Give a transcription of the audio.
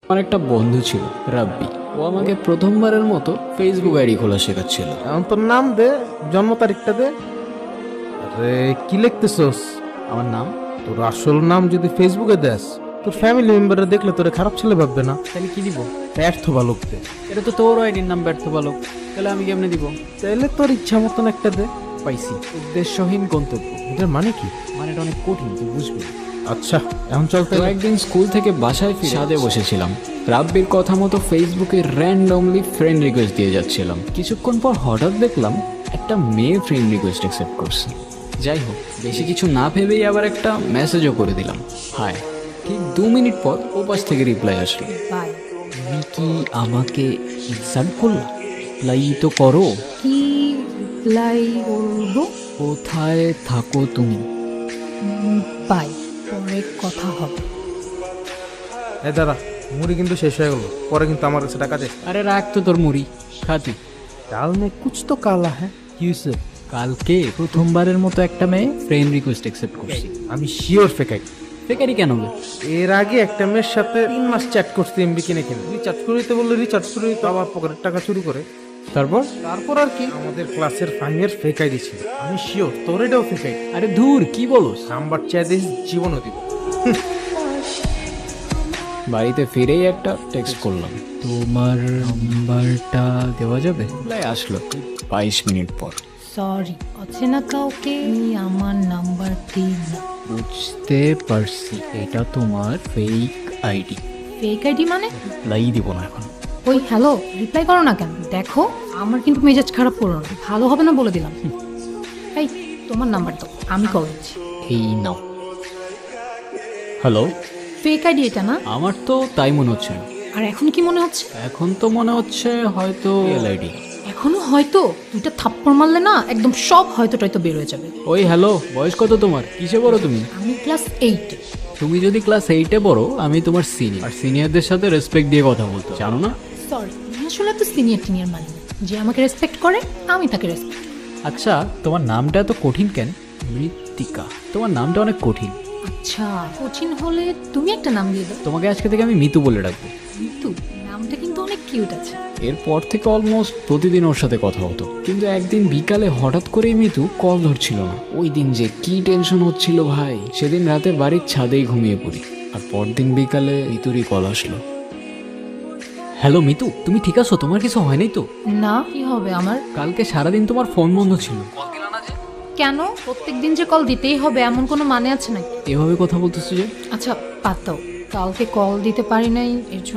আমার একটা বন্ধু ছিল রাব্বি। ও আমাকে প্রথমবারের মতো ফেসবুক আইডি খোলা শেখাচ্ছিল। এখন তোর নাম দে, জন্ম তারিখটা দে। আরে কি লিখতেছস? আমার নাম? তোর আসল নাম যদি ফেসবুকে দেস, তোর ফ্যামিলি মেম্বাররা দেখলে তোরে খারাপ ছেলে ভাববে না? তাহলে কি দিব? ব্যর্থ বালক দে। এটা তো তোর আইডির নাম, ব্যর্থ বালক। তাহলে আমি কেমনে দিব? তাইলে তোর ইচ্ছা মতন একটা দে। পাইছি, উদ্দেশ্যহীন গন্তব্য। এটার মানে কি? মানে এটা অনেক কঠিন, তুই বুঝবি। আচ্ছা এখন চল তো তাইলে। একদিন স্কুল থেকে বাসায় ফিরে ছাদে বসেছিলাম। রাব্বির কথা মতো ফেসবুকে র্যান্ডমলি ফ্রেন্ড রিকোয়েস্ট দিয়ে যাচ্ছিলাম। কিছুক্ষণ পর হঠাৎ দেখলাম একটা মেয়ে ফ্রেন্ড রিকোয়েস্ট অ্যাকসেপ্ট করছে। যাই হোক, বেশি কিছু না ভেবেই আবার একটা মেসেজও করে দিলাম, হাই। ঠিক 2 মিনিট পর ও পাশ থেকে রিপ্লাই আসলো, বাই। তুমি কি আমাকে ইনসাল্ট করলা? রিপ্লাই তো করো। কি রিপ্লাই করবো? কোথায় থাকো তুমি? বাই, পরে কথা হবে। এই দাঁড়া, মুড়ি কিন্তু শেষ হয়ে গেল, পরে কিন্তু আমার কাছে টাকা দে। আরে রাখ তো তোর মুড়ি, খাতি। কাল মে কুছ তো কালা হ্যাঁ। কি হয়েছে? কালকে প্রথমবারের মতো একটা মেয়ে ফ্রেন্ড রিকোয়েস্ট অ্যাকসেপ্ট করছি। আমি শিওর ফেকাই। বেকারি কেন বে? এর আগে একটা মেয়ের সাথে 3 মাস চ্যাট করতে এমবি কিনে রিচার্জ করে দিতে বললে রিচার্জ করে দিতে, আবার পকেটের টাকা চুরি করে। তারপর? তারপর আর কি, আমাদের ক্লাসের ফাইনের ফেক আইডি ছিল। আমি শিওর তোর এটাও ফেক আইডি। আরে ধুর, কি বলোস? নাম্বার চাই দিস, জীবনও দিব। বাড়িতে ফিরেই একটা টেক্সট করলাম, তোমার নাম্বারটা দেওয়া যাবে? রিপ্লাই আসলো 22 মিনিট পর। সরি, অচেনা কাউকে আমি আমার নাম্বার দিই না। বুঝতে পারছি, এটা তোমার ফেক আইডি। ফেক আইডি মানে? রিপ্লাই দিব না এখন। ওই হ্যালো, রিপ্লাই করো না কেন? দেখো আমার কিন্তু মেজাজ খারাপ করো না, ভালো হবে না বলে দিলাম। এই তোমার নাম্বার দাও, আমি কল দিচ্ছি। এই নাও। হ্যালো, ফেক আইডি এটা না? আমার তো তাই মনে হচ্ছে না। আর এখন কি মনে হচ্ছে? এখন তো মনে হচ্ছে হয়তো রিয়েল আইডি। এখনো হয়তো? দুইটা থাপ্পড় মারলে না একদম সব হয়তো টয়তো বের হয়ে যাবে। ওই হ্যালো, বয়স কত তোমার? কিসে বড় তুমি? আমি ক্লাস 8। তুমি যদি ক্লাস 8-এ বড়, আমি তোমার সিনিয়র। আর সিনিয়রদের সাথে রেসপেক্ট দিয়ে কথা বলতে জানো না? সরি, আমি আসলে তো সিনিয়র টিনিয়র মানি না। যে আমাকে রেসপেক্ট করে আমি তাকে রেসপেক্ট। আচ্ছা, তোমার নামটা এত কঠিন কেন? মৃত্তিকা, তোমার নামটা অনেক কঠিন। আচ্ছা, কোচিন হলে তুমি একটা নাম দিয়ে দাও। তোমাকে আজকে থেকে আমি মিতু বলে ডাকবো। কিন্তু নামটা কিন্তু অনেক কিউট আছে। এরপর থেকে অলমোস্ট প্রতিদিন ওর সাথে কথা হতো, কিন্তু একদিন বিকালে হঠাৎ করেই মিতু কল ধরছিল না। ওই দিন যে কি টেনশন হচ্ছিল ভাই, সেদিন রাতে বাড়ির ছাদেই ঘুমিয়ে পড়ি। আর পরদিন বিকালে মিতুরই কল আসলো। হ্যালো মিতু, তুমি ঠিক আছো? তোমার কিছু হয়নি তো? না, কি হবে আমার? কালকে সারাদিন তোমার ফোন বন্ধ ছিল। কেন প্রত্যেকদিন যে কল দিতেই হবে এমন কোনো মানে আছে নাকি? এভাবে কথা বলতেছো যে? আচ্ছা বাদ দাও, কালকে কল দিতে পারি নাই এর জন্য